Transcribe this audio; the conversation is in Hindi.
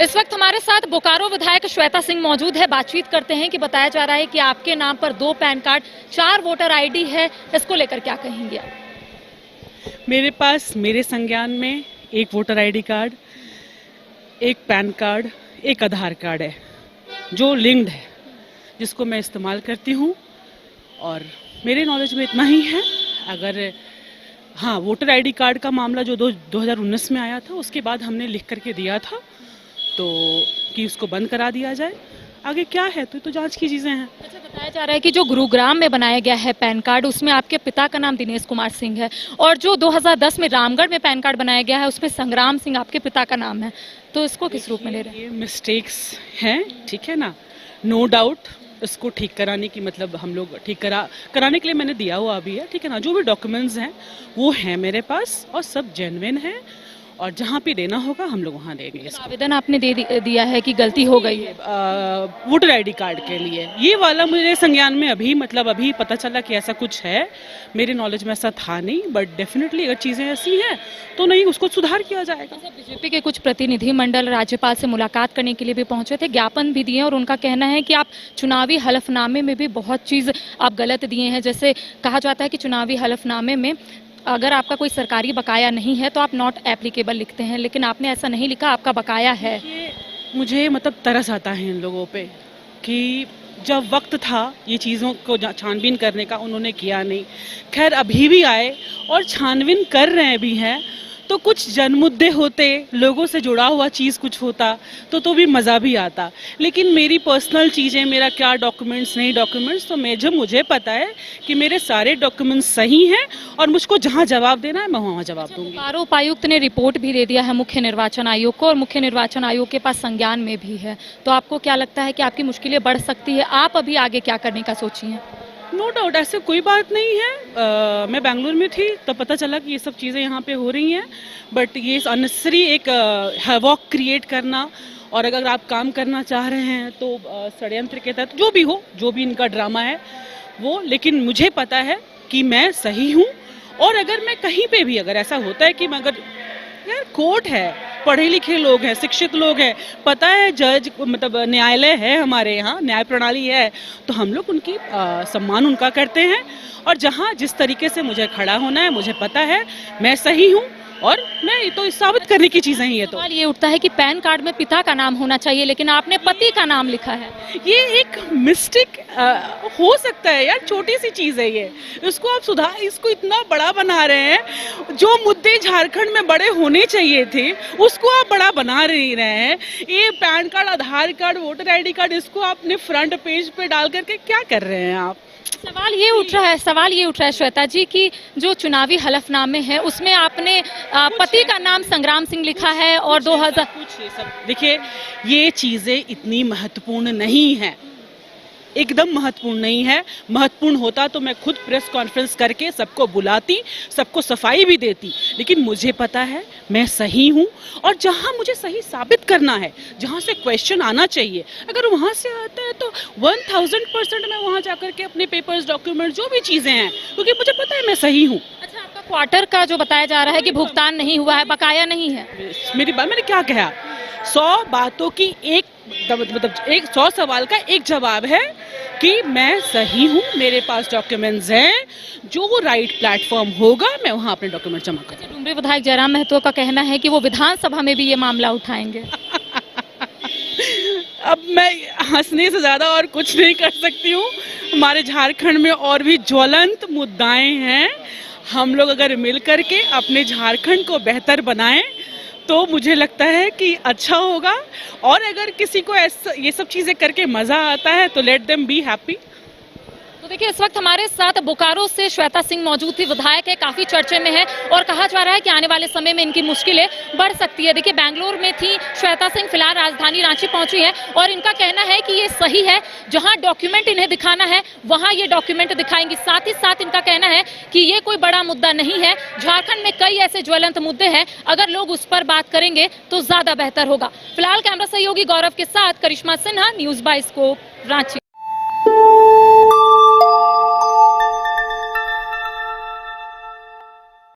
इस वक्त हमारे साथ बोकारो विधायक श्वेता सिंह मौजूद है। बातचीत करते हैं कि बताया जा रहा है कि आपके नाम पर 2 पैन कार्ड, 4 वोटर आईडी है, इसको लेकर क्या कहेंगे आप? मेरे पास मेरे संज्ञान में 1 voter ID card, 1 pan card, 1 आधार कार्ड है जो लिंक्ड है, जिसको मैं इस्तेमाल करती हूँ। और मेरे नॉलेज में इतना ही है। अगर हाँ, वोटर आईडी कार्ड का मामला जो 2019 में आया था, उसके बाद हमने लिख करके दिया था तो कि उसको बंद करा दिया जाए। आगे क्या है तो जांच की चीज़ें हैं। अच्छा, बताया जा रहा है कि जो गुरुग्राम में बनाया गया है पैन कार्ड, उसमें आपके पिता का नाम दिनेश कुमार सिंह है, और जो 2010 में रामगढ़ में पैन कार्ड बनाया गया है उसमें संग्राम सिंह आपके पिता का नाम है। तो इसको किस रूप में ले रहे हैं? ये मिस्टेक्स हैं, ठीक है ना, नो डाउट। इसको ठीक कराने की मतलब हम लोग ठीक कराने के लिए मैंने दिया हुआ अभी है, ठीक है ना। जो भी डॉक्यूमेंट्स हैं वो हैं मेरे पास और सब जेन्युइन है, और जहाँ पे देना होगा हम लोग वहाँ देंगे। इसको आवेदन आपने दिया है कि गलती हो गई है? वोटर आईडी कार्ड के लिए ये वाला मेरे संज्ञान में अभी पता चला कि ऐसा कुछ है। मेरे नॉलेज में ऐसा था नहीं, बट डेफिनेटली अगर चीज़ें ऐसी हैं तो नहीं, उसको सुधार किया जाएगा। बीजेपी के कुछ प्रतिनिधि मंडल राज्यपाल से मुलाकात करने के लिए भी पहुंचे थे, ज्ञापन भी दिए, और उनका कहना है कि आप चुनावी हलफनामे में भी बहुत चीज़ आप गलत दिए हैं। जैसे कहा जाता है कि चुनावी हलफनामे में अगर आपका कोई सरकारी बकाया नहीं है तो आप नॉट एप्लीकेबल लिखते हैं, लेकिन आपने ऐसा नहीं लिखा, आपका बकाया है। मुझे मतलब तरस आता है इन लोगों पे कि जब वक्त था ये चीज़ों को छानबीन करने का, उन्होंने किया नहीं। खैर, अभी भी आए और छानबीन कर रहे भी हैं तो कुछ जनमुद्दे होते, लोगों से जुड़ा हुआ चीज़ कुछ होता तो भी मज़ा भी आता। लेकिन मेरी पर्सनल चीज़ें, मेरा क्या डॉक्यूमेंट्स नहीं डॉक्यूमेंट्स, तो मुझे पता है कि मेरे सारे डॉक्यूमेंट्स सही हैं और मुझको जहां जवाब देना है मैं वहां जवाब दूंगी। बोकारो उपायुक्त ने रिपोर्ट भी दे दिया है मुख्य निर्वाचन आयोग को, और मुख्य निर्वाचन आयोग के पास संज्ञान में भी है। तो आपको क्या लगता है कि आपकी मुश्किलें बढ़ सकती है? आप अभी आगे क्या करने का सोची हैं? नो डाउट, ऐसे कोई बात नहीं है। मैं बेंगलुरु में थी तो पता चला कि ये सब चीज़ें यहाँ पे हो रही हैं, बट ये अननेसेसरी एक हैवॉक क्रिएट करना, और अगर आप काम करना चाह रहे हैं तो षड्यंत्र के तहत जो भी इनका ड्रामा है वो। लेकिन मुझे पता है कि मैं सही हूँ, और अगर मैं कहीं पे भी अगर ऐसा होता है कि मैं यार, कोर्ट है, पढ़े लिखे लोग हैं, शिक्षित लोग हैं, पता है जज मतलब न्यायालय है, हमारे यहाँ न्याय प्रणाली है, तो हम लोग उनकी सम्मान उनका करते हैं। और जहाँ जिस तरीके से मुझे खड़ा होना है, मुझे पता है मैं सही हूँ, और मैं तो साबित करने की चीज़ें ही है। तो सवाल ये उठता है कि पैन कार्ड में पिता का नाम होना चाहिए, लेकिन आपने पति का नाम लिखा है। ये एक मिस्टेक हो सकता है यार, छोटी सी चीज़ है ये, इसको आप इसको इतना बड़ा बना रहे हैं। जो मुद्दे झारखंड में बड़े होने चाहिए थे उसको आप बड़ा बना नहीं रहे हैं। ये पैन कार्ड, आधार कार्ड, वोटर आईडी कार्ड, इसको आपने फ्रंट पेज पे डाल करके क्या कर रहे हैं आप? सवाल ये उठ रहा है श्वेता जी कि जो चुनावी हलफनामे है उसमें आपने पति का नाम संग्राम सिंह लिखा है, और 2000 कुछ ये सब, देखिए ये चीज़ें इतनी महत्वपूर्ण नहीं है, एकदम महत्वपूर्ण नहीं है। महत्वपूर्ण होता तो मैं खुद प्रेस कॉन्फ्रेंस करके सबको बुलाती, सबको सफाई भी देती। लेकिन मुझे पता है मैं सही हूँ, और जहाँ मुझे सही साबित करना है, जहाँ से क्वेश्चन आना चाहिए, अगर वहाँ से आता है तो 1000% मैं वहाँ जाकर के अपने पेपर्स, डॉक्यूमेंट, जो भी चीज़ें हैं, क्योंकि मुझे पता है मैं सही हूँ। अच्छा, आपका क्वार्टर का जो बताया जा रहा है कि भुगतान नहीं हुआ है, बकाया नहीं है? मैंने क्या कहा, 100 बातों की मतलब 100 सवाल का एक जवाब है कि मैं सही हूँ, मेरे पास डॉक्यूमेंट्स हैं, जो राइट प्लेटफॉर्म होगा मैं वहाँ अपने डॉक्यूमेंट जमा करूँगा। डुमरी विधायक जयराम महतो का कहना है कि वो विधानसभा में भी ये मामला उठाएंगे। अब मैं हंसने से ज़्यादा और कुछ नहीं कर सकती हूँ। हमारे झारखंड में और भी ज्वलंत मुद्दाएं हैं। हम लोग अगर मिल करके अपने झारखंड को बेहतर बनाएं तो मुझे लगता है कि अच्छा होगा। और अगर किसी को ये सब चीज़ें करके मज़ा आता है तो लेट देम बी हैप्पी। तो देखिए, इस वक्त हमारे साथ बोकारो से श्वेता सिंह मौजूद थी, विधायक है, काफी चर्चे में है, और कहा जा रहा है कि आने वाले समय में इनकी मुश्किलें बढ़ सकती है। देखिए, बेंगलुरु में थी श्वेता सिंह, फिलहाल राजधानी रांची पहुंची है, और इनका कहना है कि ये सही है, जहां डॉक्यूमेंट इन्हें दिखाना है वहां ये डॉक्यूमेंट दिखाएंगी। साथ ही साथ इनका कहना है कि ये कोई बड़ा मुद्दा नहीं है, झारखंड में कई ऐसे ज्वलंत मुद्दे हैं, अगर लोग उस पर बात करेंगे तो ज्यादा बेहतर होगा। फिलहाल कैमरा सहयोगी गौरव के साथ Karishma Sinha, news by scope, Ranchi.